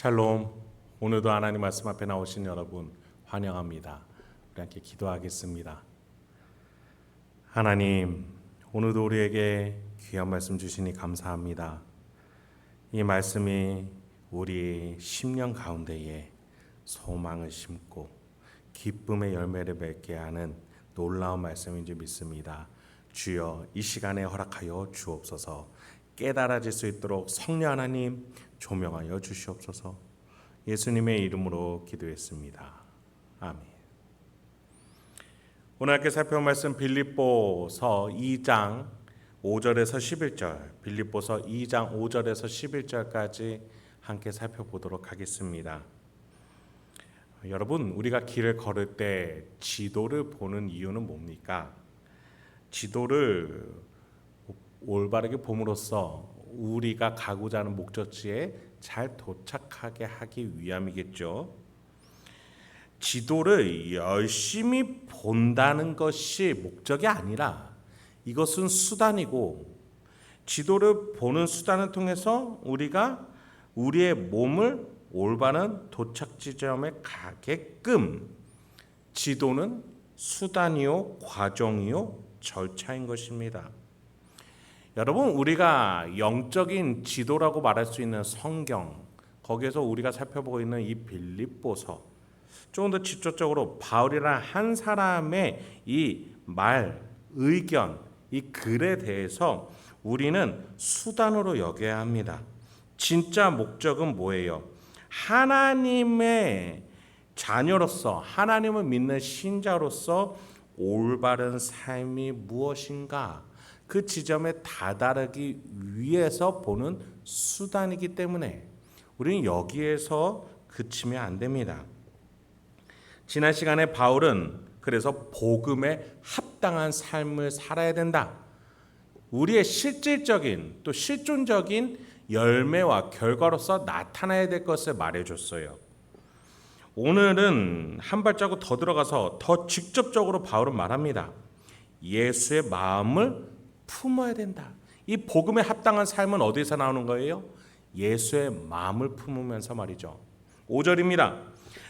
샬롬. 오늘도 하나님 말씀 앞에 나오신 여러분 환영합니다. 우리 함께 기도하겠습니다. 하나님, 오늘도 우리에게 귀한 말씀 주시니 감사합니다. 이 말씀이 우리 심령 가운데에 소망을 심고 기쁨의 열매를 맺게 하는 놀라운 말씀인 줄 믿습니다. 주여, 이 시간에 허락하여 주옵소서. 깨달아질 수 있도록 성령 하나님 조명하여 주시옵소서. 예수님의 이름으로 기도했습니다. 아멘. 오늘 함께 살펴볼 말씀 빌립보서 2장 5절에서 11절, 빌립보서 2장 5절에서 11절까지 함께 살펴보도록 하겠습니다. 여러분, 우리가 길을 걸을 때 지도를 보는 이유는 뭡니까? 지도를 올바르게 봄으로써 우리가 가고자 하는 목적지에 잘 도착하게 하기 위함이겠죠. 지도를 열심히 본다는 것이 목적이 아니라 이것은 수단이고, 지도를 보는 수단을 통해서 우리가 우리의 몸을 올바른 도착 지점에 가게끔, 지도는 수단이요 과정이요 절차인 것입니다. 여러분, 우리가 영적인 지도라고 말할 수 있는 성경, 거기에서 우리가 살펴보고 있는 이 빌립보서, 조금 더 직접적으로 바울이라는 한 사람의 이 말, 의견, 이 글에 대해서 우리는 수단으로 여겨야 합니다. 진짜 목적은 뭐예요? 하나님의 자녀로서, 하나님을 믿는 신자로서 올바른 삶이 무엇인가, 그 지점에 다다르기 위해서 보는 수단이기 때문에 우리는 여기에서 그치면 안 됩니다. 지난 시간에 바울은 그래서 복음에 합당한 삶을 살아야 된다, 우리의 실질적인 또 실존적인 열매와 결과로서 나타나야 될 것을 말해줬어요. 오늘은 한 발자국 더 들어가서 더 직접적으로 바울은 말합니다. 예수의 마음을 품어야 된다. 이 복음에 합당한 삶은 어디서 나오는 거예요? 예수의 마음을 품으면서 말이죠. 5절입니다.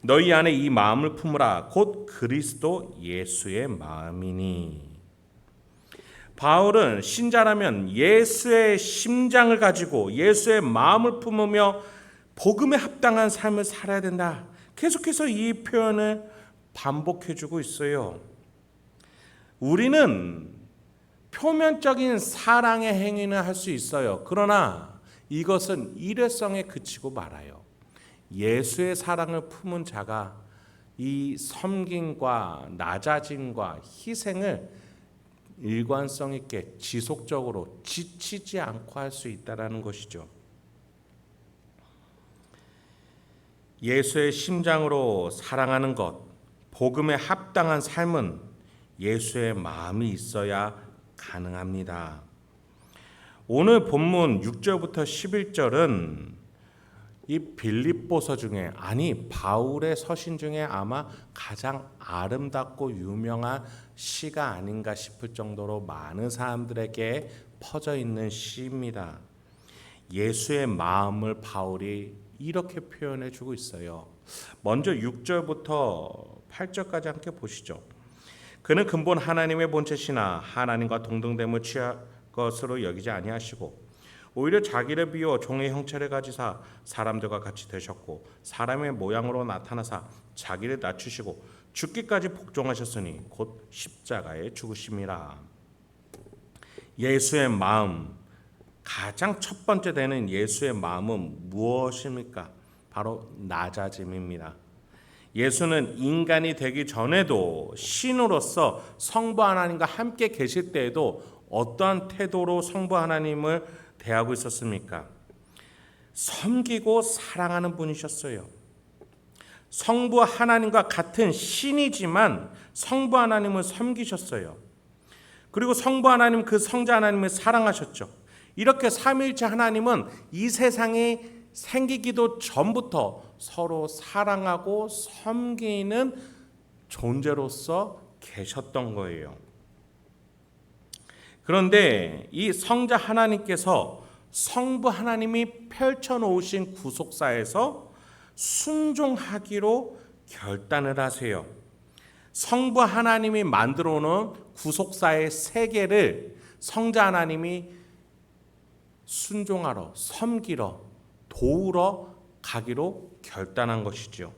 너희 안에 이 마음을 품으라. 곧 그리스도 예수의 마음이니. 바울은 신자라면 예수의 심장을 가지고 예수의 마음을 품으며 복음에 합당한 삶을 살아야 된다. 계속해서 이 표현을 반복해주고 있어요. 우리는 표면적인 사랑의 행위는 할 수 있어요. 그러나 이것은 일회성에 그치고 말아요. 예수의 사랑을 품은 자가 이 섬김과 낮아짐과 희생을 일관성 있게 지속적으로 지치지 않고 할 수 있다는 것이죠. 예수의 심장으로 사랑하는 것, 복음에 합당한 삶은 예수의 마음이 있어야 가능합니다. 오늘 본문 6절부터 11절은 이 빌립보서 중에, 아니 바울의 서신 중에 아마 가장 아름답고 유명한 시가 아닌가 싶을 정도로 많은 사람들에게 퍼져 있는 시입니다. 예수의 마음을 바울이 이렇게 표현해 주고 있어요. 먼저 6절부터 8절까지 함께 보시죠. 그는 근본 하나님의 본체시나 하나님과 동등됨을 취할 것으로 여기지 아니하시고 오히려 자기를 비워 종의 형체를 가지사 사람들과 같이 되셨고 사람의 모양으로 나타나사 자기를 낮추시고 죽기까지 복종하셨으니 곧 십자가에 죽으심이라. 예수의 마음, 가장 첫 번째 되는 예수의 마음은 무엇입니까? 바로 낮아짐입니다. 예수는 인간이 되기 전에도 신으로서 성부 하나님과 함께 계실 때에도 어떠한 태도로 성부 하나님을 대하고 있었습니까? 섬기고 사랑하는 분이셨어요. 성부 하나님과 같은 신이지만 성부 하나님을 섬기셨어요. 그리고 성부 하나님, 그 성자 하나님을 사랑하셨죠. 이렇게 삼위일체 하나님은 이 세상이 생기기도 전부터 서로 사랑하고 섬기는 존재로서 계셨던 거예요. 그런데 이 성자 하나님께서 성부 하나님이 펼쳐놓으신 구속사에서 순종하기로 결단을 하세요. 성부 하나님이 만들어 놓은 구속사의 세계를 성자 하나님이 순종하러, 섬기러, 도우러 가기로 결단한 것이죠.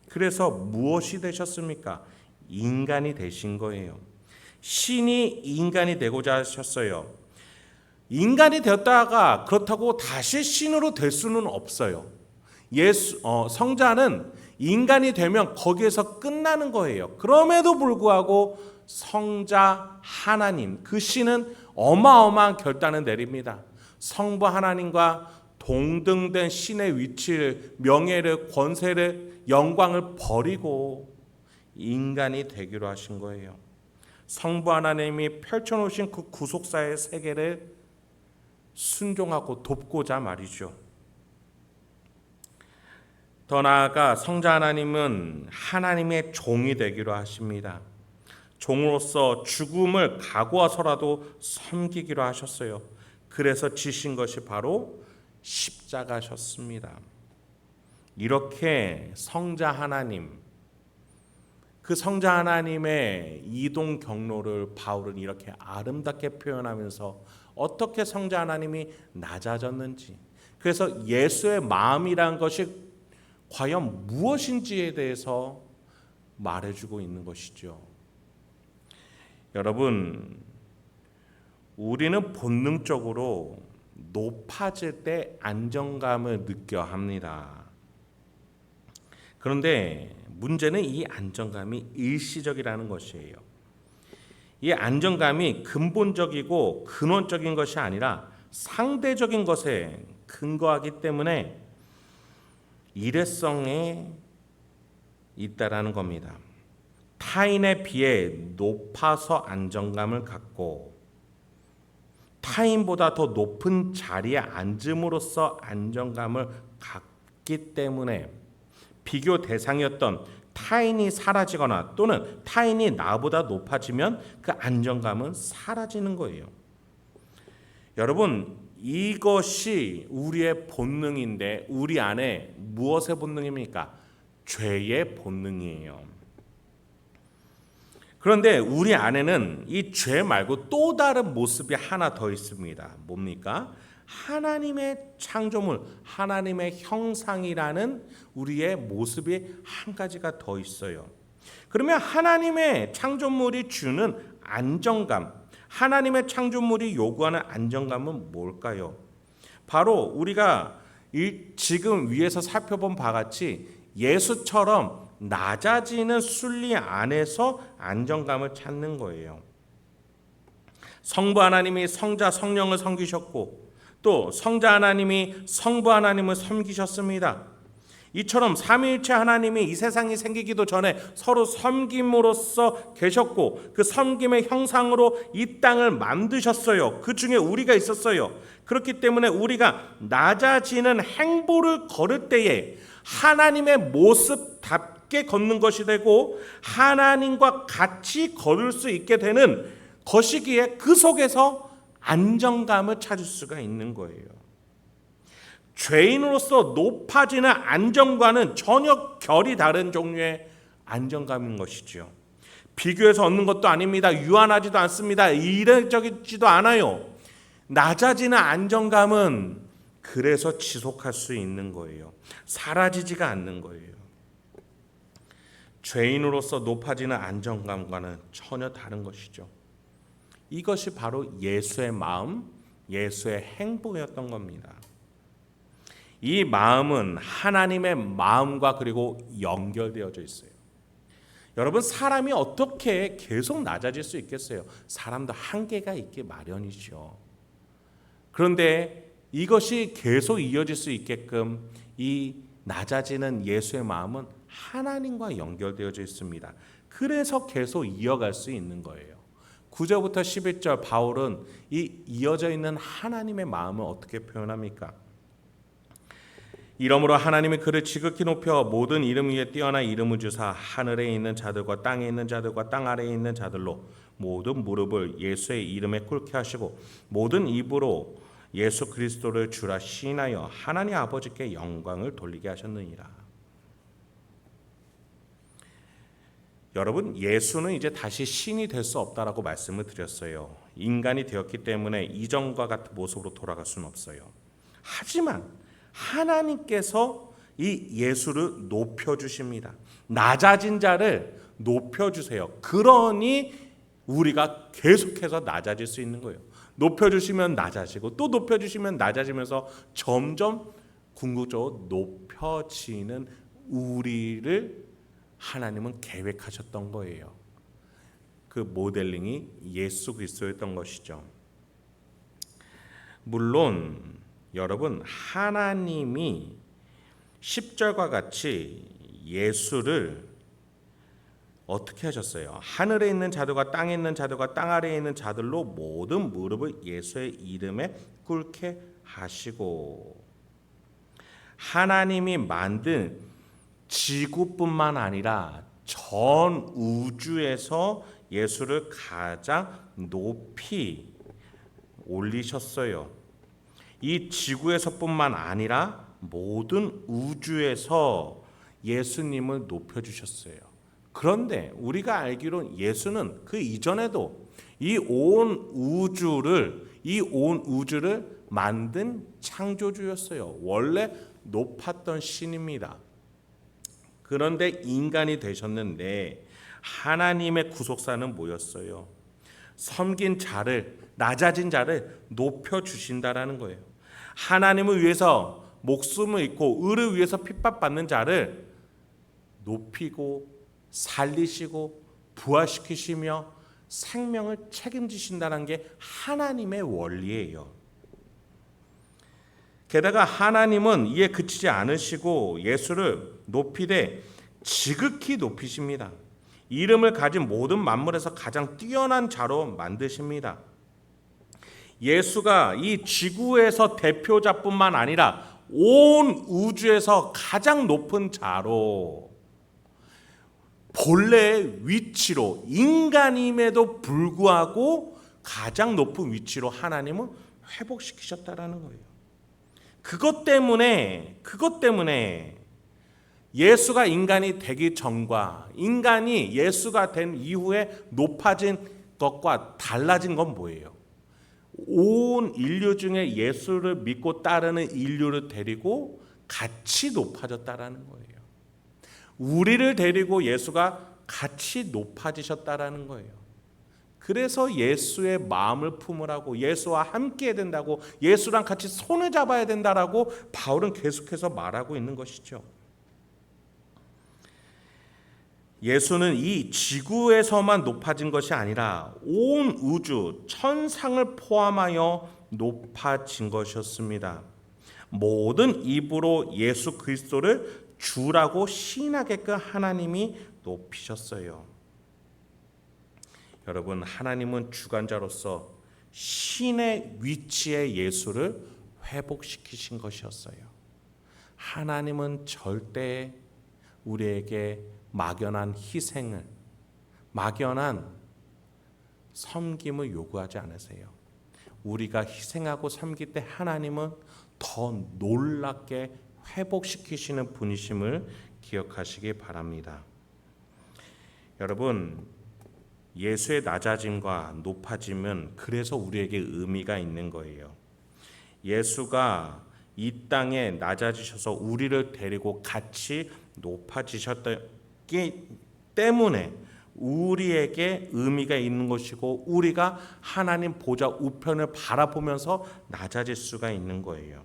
그래서 무엇이 되셨습니까? 인간이 되신 거예요. 신이 인간이 되고자 하셨어요. 인간이 되었다가 그렇다고 다시 신으로 될 수는 없어요. 성자는 인간이 되면 거기에서 끝나는 거예요. 그럼에도 불구하고 성자 하나님, 그 신은 어마어마한 결단을 내립니다. 성부 하나님과 동등된 신의 위치를, 명예를, 권세를, 영광을 버리고 인간이 되기로 하신 거예요. 성부 하나님이 펼쳐놓으신 그 구속사의 세계를 순종하고 돕고자 말이죠. 더 나아가 성자 하나님은 하나님의 종이 되기로 하십니다. 종으로서 죽음을 각오하서라도 섬기기로 하셨어요. 그래서 지신 것이 바로 십자가셨습니다. 이렇게 성자 하나님, 그 성자 하나님의 이동 경로를 바울은 이렇게 아름답게 표현하면서 어떻게 성자 하나님이 낮아졌는지, 그래서 예수의 마음이란 것이 과연 무엇인지에 대해서 말해주고 있는 것이죠. 여러분, 우리는 본능적으로 높아질 때 안정감을 느껴 합니다. 그런데 문제는 이 안정감이 일시적이라는 것이에요. 이 안정감이 근본적이고 근원적인 것이 아니라 상대적인 것에 근거하기 때문에 일회성에 있다라는 겁니다. 타인에 비해 높아서 안정감을 갖고 타인보다 더 높은 자리에 앉음으로써 안정감을 갖기 때문에 비교 대상이었던 타인이 사라지거나 또는 타인이 나보다 높아지면 그 안정감은 사라지는 거예요. 여러분, 이것이 우리의 본능인데 우리 안에 무엇의 본능입니까? 죄의 본능이에요. 그런데 우리 안에는 이 죄 말고 또 다른 모습이 하나 더 있습니다. 뭡니까? 하나님의 창조물, 하나님의 형상이라는 우리의 모습이 한 가지가 더 있어요. 그러면 하나님의 창조물이 주는 안정감, 하나님의 창조물이 요구하는 안정감은 뭘까요? 바로 우리가 지금 위에서 살펴본 바와 같이 예수처럼 낮아지는 순리 안에서 안정감을 찾는 거예요. 성부 하나님이 성자 성령을 섬기셨고 또 성자 하나님이 성부 하나님을 섬기셨습니다. 이처럼 삼위일체 하나님이 이 세상이 생기기도 전에 서로 섬김으로써 계셨고 그 섬김의 형상으로 이 땅을 만드셨어요. 그 중에 우리가 있었어요. 그렇기 때문에 우리가 낮아지는 행보를 걸을 때에 하나님의 모습답게 걷는 것이 되고 하나님과 같이 걸을 수 있게 되는 것이기에 그 속에서 안정감을 찾을 수가 있는 거예요. 죄인으로서 높아지는 안정과는 전혀 결이 다른 종류의 안정감인 것이죠. 비교해서 얻는 것도 아닙니다. 유한하지도 않습니다. 이례적이지도 않아요. 낮아지는 안정감은 그래서 지속할 수 있는 거예요. 사라지지가 않는 거예요. 죄인으로서 높아지는 안정감과는 전혀 다른 것이죠. 이것이 바로 예수의 마음, 예수의 행보였던 겁니다. 이 마음은 하나님의 마음과 그리고 연결되어져 있어요. 여러분, 사람이 어떻게 계속 낮아질 수 있겠어요? 사람도 한계가 있기 마련이죠. 그런데 이것이 계속 이어질 수 있게끔 이 낮아지는 예수의 마음은 하나님과 연결되어져 있습니다. 그래서 계속 이어갈 수 있는 거예요. 9절부터 11절 바울은 이 이어져 있는 하나님의 마음을 어떻게 표현합니까? 이러므로 하나님이 그를 지극히 높여 모든 이름 위에 뛰어나 이름을 주사 하늘에 있는 자들과 땅에 있는 자들과 땅 아래에 있는 자들로 모든 무릎을 예수의 이름에 꿇게 하시고 모든 입으로 예수 그리스도를 주라 시인하여 하나님 아버지께 영광을 돌리게 하셨느니라. 여러분, 예수는 이제 다시 신이 될 수 없다라고 말씀을 드렸어요. 인간이 되었기 때문에 이전과 같은 모습으로 돌아갈 수는 없어요. 하지만 하나님께서 이 예수를 높여주십니다. 낮아진 자를 높여주세요. 그러니 우리가 계속해서 낮아질 수 있는 거예요. 높여주시면 낮아지고 또 높여주시면 낮아지면서 점점 궁극적으로 높여지는 우리를 하나님은 계획하셨던 거예요. 그 모델링이 예수 그리스도였던 것이죠. 물론 여러분, 하나님이 10절과 같이 예수를 어떻게 하셨어요? 하늘에 있는 자들과 땅에 있는 자들과 땅 아래에 있는 자들로 모든 무릎을 예수의 이름에 꿇게 하시고, 하나님이 만든 지구뿐만 아니라 전 우주에서 예수를 가장 높이 올리셨어요. 이 지구에서뿐만 아니라 모든 우주에서 예수님을 높여주셨어요. 그런데 우리가 알기로 예수는 그 이전에도 이 온 우주를 만든 창조주였어요. 원래 높았던 신입니다. 그런데 인간이 되셨는데 하나님의 구속사는 뭐였어요? 섬긴 자를, 낮아진 자를 높여주신다라는 거예요. 하나님을 위해서 목숨을 잃고 의를 위해서 핍박받는 자를 높이고 살리시고 부활시키시며 생명을 책임지신다는 게 하나님의 원리예요. 게다가 하나님은 이에 그치지 않으시고 예수를 높이되 지극히 높이십니다. 이름을 가진 모든 만물에서 가장 뛰어난 자로 만드십니다. 예수가 이 지구에서 대표자뿐만 아니라 온 우주에서 가장 높은 자로, 본래의 위치로, 인간임에도 불구하고 가장 높은 위치로 하나님은 회복시키셨다라는 거예요. 그것 때문에 예수가 인간이 되기 전과 인간이 예수가 된 이후에 높아진 것과 달라진 건 뭐예요? 온 인류 중에 예수를 믿고 따르는 인류를 데리고 같이 높아졌다라는 거예요. 우리를 데리고 예수가 같이 높아지셨다라는 거예요. 그래서 예수의 마음을 품으라고, 예수와 함께 해야 된다고, 예수랑 같이 손을 잡아야 된다라고 바울은 계속해서 말하고 있는 것이죠. 예수는 이 지구에서만 높아진 것이 아니라 온 우주, 천상을 포함하여 높아진 것이었습니다. 모든 입으로 예수 그리스도를 주라고 시인하게끔 하나님이 높이셨어요. 여러분, 하나님은 주관자로서 신의 위치에 예수를 회복시키신 것이었어요. 하나님은 절대 우리에게 막연한 희생을, 막연한 섬김을 요구하지 않으세요. 우리가 희생하고 섬길 때 하나님은 더 놀랍게 회복시키시는 분이심을 기억하시기 바랍니다. 여러분, 예수의 낮아짐과 높아짐은 그래서 우리에게 의미가 있는 거예요. 예수가 이 땅에 낮아지셔서 우리를 데리고 같이 높아지셨기 때문에 우리에게 의미가 있는 것이고, 우리가 하나님 보좌 우편을 바라보면서 낮아질 수가 있는 거예요.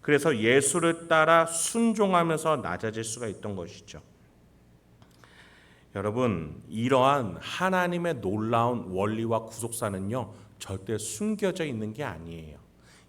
그래서 예수를 따라 순종하면서 낮아질 수가 있던 것이죠. 여러분, 이러한 하나님의 놀라운 원리와 구속사는요, 절대 숨겨져 있는 게 아니에요.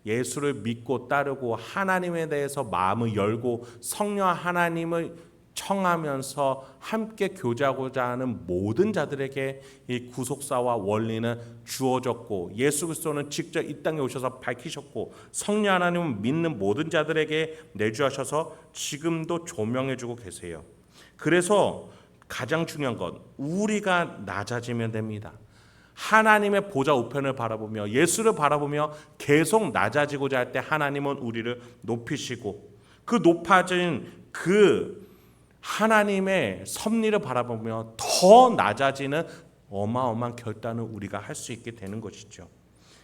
예수를 믿고 따르고 하나님에 대해서 마음을 열고 성령 하나님을 청하면서 함께 교제하고자 하는 모든 자들에게 이 구속사와 원리는 주어졌고, 예수 그리스도는 직접 이 땅에 오셔서 밝히셨고, 성령 하나님은 믿는 모든 자들에게 내주하셔서 지금도 조명해주고 계세요. 그래서 가장 중요한 건 우리가 낮아지면 됩니다. 하나님의 보좌 우편을 바라보며 예수를 바라보며 계속 낮아지고자 할 때 하나님은 우리를 높이시고, 그 높아진 그 하나님의 섭리를 바라보며 더 낮아지는 어마어마한 결단을 우리가 할 수 있게 되는 것이죠.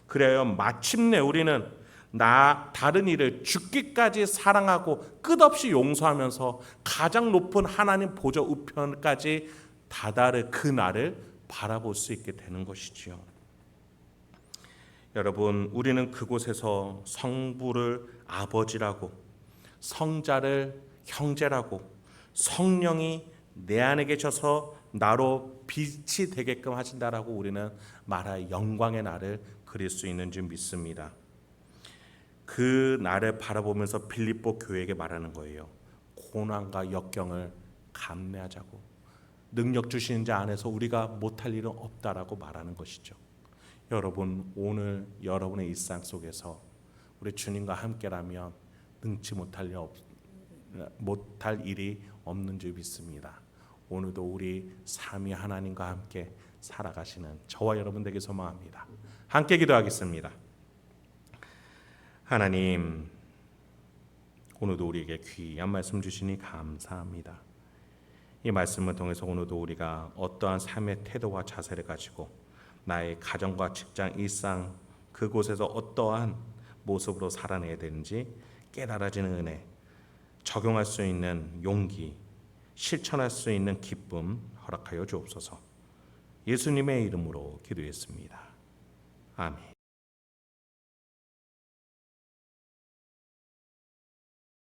그래요, 마침내 우리는 다른 이를 죽기까지 사랑하고 끝없이 용서하면서 가장 높은 하나님 보좌 우편까지 다다를 그 날을 바라볼 수 있게 되는 것이지요. 여러분, 우리는 그곳에서 성부를 아버지라고, 성자를 형제라고, 성령이 내 안에 계셔서 나로 빛이 되게끔 하신다라고 우리는 말할 영광의 날을 그릴 수 있는 줄 믿습니다. 그 날을 바라보면서 빌립보 교회에게 말하는 거예요. 고난과 역경을 감내하자고, 능력 주시는 자 안에서 우리가 못할 일은 없다라고 말하는 것이죠. 여러분, 오늘 여러분의 일상 속에서 우리 주님과 함께라면 능치 못할 일이 없는 줄 믿습니다. 오늘도 우리 삼위 하나님과 함께 살아가시는 저와 여러분 되길 소망합니다. 함께 기도하겠습니다. 하나님, 오늘도 우리에게 귀한 말씀 주시니 감사합니다. 이 말씀을 통해서 오늘도 우리가 어떠한 삶의 태도와 자세를 가지고 나의 가정과 직장, 일상 그곳에서 어떠한 모습으로 살아내야 되는지 깨달아지는 은혜, 적용할 수 있는 용기, 실천할 수 있는 기쁨 허락하여 주옵소서. 예수님의 이름으로 기도했습니다. 아멘.